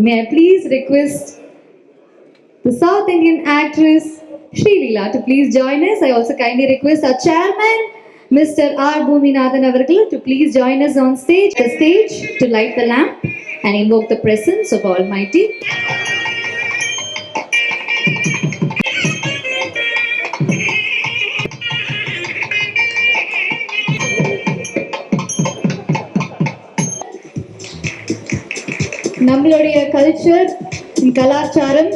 May I please request the South Indian actress Sri Leela to please join us. I also kindly request our chairman, Mr. R. Bhuminathan Avargal, to please join us on stage, to light the lamp and invoke the presence of Almighty. நம்மளுடைய culture கலாச்சாரம்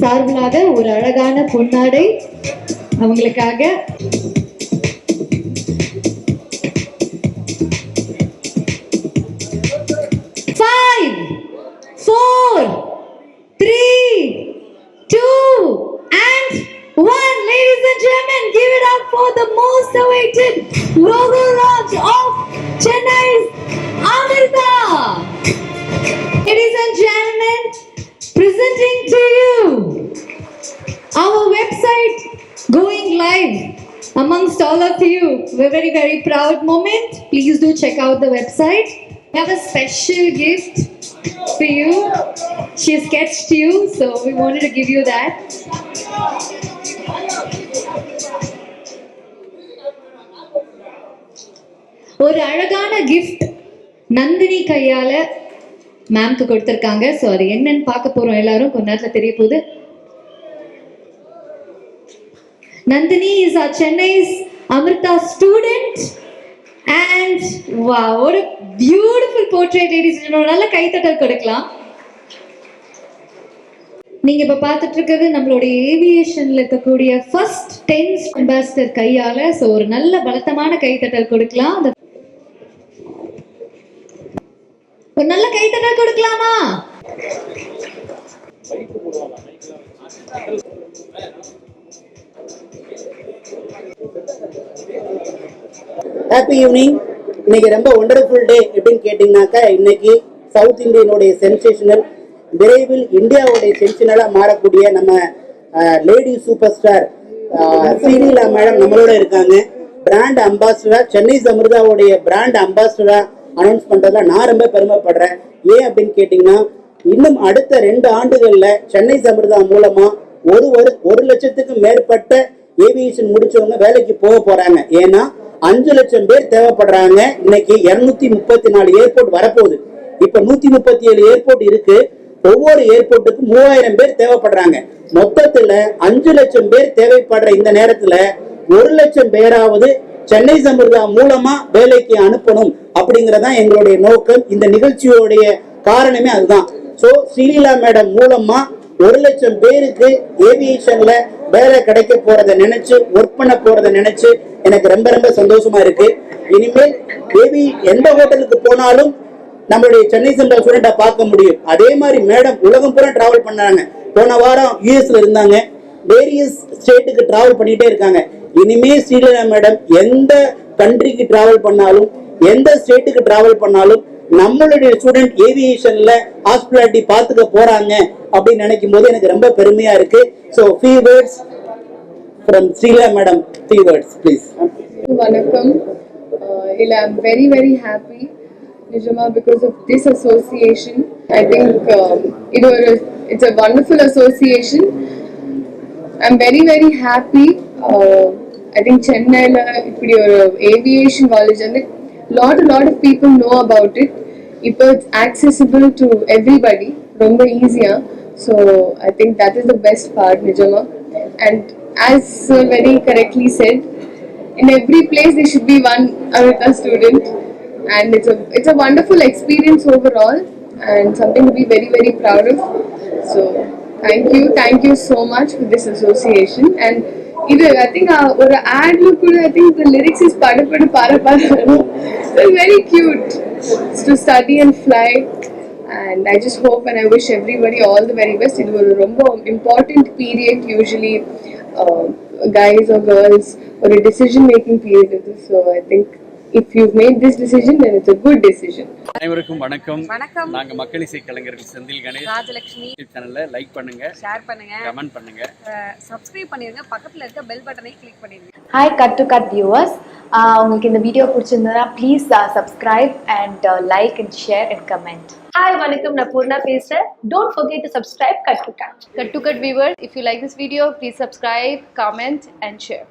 சார்பிலாக ஒரு அழகான பொன்னாடை அவங்களுக்காக. Five, 4, 3, 2, and 1. Ladies and gentlemen, give it up for the most awaited logo launch of Chennai's Amrita. Ladies and gentlemen, presenting to you our website going live amongst all of you. We're very, very proud moment. Please do check out the website. We have a special gift for you. She sketched you, so we wanted to give you that. ஒரு அழகான gift Nandini கையால மேம்க்கு கொடுத்திருக்காங்க. So அது என்னன்னு பார்க்க போறோம் எல்லாரும், கொஞ்ச நேரத்தில் தெரிய போகுது. Nandini is our Chennai's Amrita student, and wow, what a beautiful portrait, ladies and gentlemen. நல்ல கைத்தட்டல் கொடுக்கலாம். நீங்க இப்ப பார்த்துட்டு இருக்கிறது நம்மளுடைய ஏவியேஷன்ல இருக்கக்கூடிய ஃபர்ஸ்ட் 10 அம்பாசிடர் கையால. ஸோ ஒரு நல்ல பலத்தமான கைத்தட்டல் கொடுக்கலாம். ஒரு நல்ல கைத்தட்டல் கொடுக்கலாமா? Happy evening. இன்னைக்கு ரொம்ப ஒண்டர்ஃபுல் டே எப்படின்னு கேட்டீங்கன்னாக்கா, இன்னைக்கு சவுத் இந்தியனுடைய சென்சேஷனல், விரைவில் இந்தியாவுடைய சென்சேஷனலா மாறக்கூடிய நம்ம lady super star Sreeleela madam நம்மளோட இருக்காங்க. பிராண்ட் அம்பாசிடரா, சென்னை அமிர்தாவுடைய பிராண்ட் அம்பாசிடரா அனௌன்ஸ் பண்றதுல நான் ரொம்ப பெருமைப்படுறேன். ஏன் அப்படின்னு கேட்டீங்கன்னா, இன்னும் அடுத்த 2 ஆண்டுகள்ல சென்னை அமிர்தா மூலமா 1 லட்சத்துக்கு மேற்பட்ட ஏவியேஷன் முடிச்சவங்க வேலைக்கு போக போறாங்க. ஏன்னா 5 லட்சம் பேர் தேவைப்படுறாங்க. இன்னைக்கு 234 ஏர்போர்ட் வரப்போகுது. இப்ப 137 ஏர்போர்ட் இருக்கு. ஒவ்வொரு ஏர்போர்ட்டுக்கு 3000 பேர் தேவைப்படுறாங்க. மொத்தத்துல 5 லட்சம் பேர் தேவைப்படுற இந்த நேரத்துல 1 லட்சம் பேராவது சென்னை அமிர்தா மூலமா வேலைக்கு அனுப்பணும் அப்படிங்கறதான் எங்களுடைய நோக்கம். இந்த நிகழ்ச்சியோடைய காரணமே அதுதான். சோ ஸ்ரீலீலா மேடம் மூலமா 1 லட்சம் பேருக்கு ஏவியேஷன்ல வேலை கிடைக்க போறதை நினைச்சு, ஒர்க் பண்ண போறதை நினைச்சு எனக்கு ரொம்ப ரொம்ப சந்தோஷமா இருக்கு. இனிமேல் எந்த ஹோட்டலுக்கு போனாலும் நம்மளுடைய சென்னை சென்ட்ரல் ஸ்டூடெண்டா பார்க்க முடியும். அதே மாதிரி மேடம் உலகம் பூரா டிராவல் பண்ணாங்க. போன வாரம் யூஎஸ்ல இருந்தாங்க. வேரியஸ் ஸ்டேட்டுக்கு டிராவல் பண்ணிட்டே இருக்காங்க. இனிமே ஸ்ரீலீலா மேடம் எந்த கண்ட்ரிக்கு டிராவல் பண்ணாலும், எந்த ஸ்டேட்டுக்கு டிராவல் பண்ணாலும் நம்மளுடைய ஸ்டூடெண்ட் ஏவியேஷன்ல ஹாஸ்பிட்டாலிட்டி பார்த்துக்க போறாங்க அப்படின்னு நினைக்கும் போது எனக்கு ரொம்ப பெருமையா இருக்கு. So few words from Srila madam. Few words please. Vanakkam. I'm very very happy, Nijama, because of this association. I think it's a wonderful association. I'm very very happy. I think Chennai la ipdi or aviation college and lot of people know about it. It's accessible to everybody, romba easier. So I think that is the best part, Nijama. And as very correctly said, in every place there should be one Amrita student, and it's a wonderful experience overall and something to be very very proud of. So thank you so much for this association. And I think ஒரு ad look கூட, I think the lyrics is pada para it's very cute. It's to study and fly, and I just hope and I wish everybody all the very best. It was a ரொம்ப important period, usually guys or girls, or a decision making period. So I think if you've made this decision, then it's a good decision. அனைவருக்கும் வணக்கம். நாங்க மக்கள் இசை கலைஞர்கள் செந்தில் கணேஷ், ராஜலட்சுமி. சேனலை like பண்ணுங்க, share பண்ணுங்க, கமெண்ட் பண்ணுங்க, சப்ஸ்கிரைப் பண்ணிருங்க, பக்கத்துல இருக்க பெல் பட்டனை கிளிக் பண்ணிருங்க. Hi Cut to Cut viewers. உங்களுக்கு இந்த வீடியோ பிடிச்சிருந்ததுன்னா please subscribe and like and share and comment. Hi வணக்கம், நான் பூர்ணா பேசுகிறேன். Don't forget to subscribe Cut to Cut. Cut to Cut viewers, if you like this video, please subscribe, comment and share.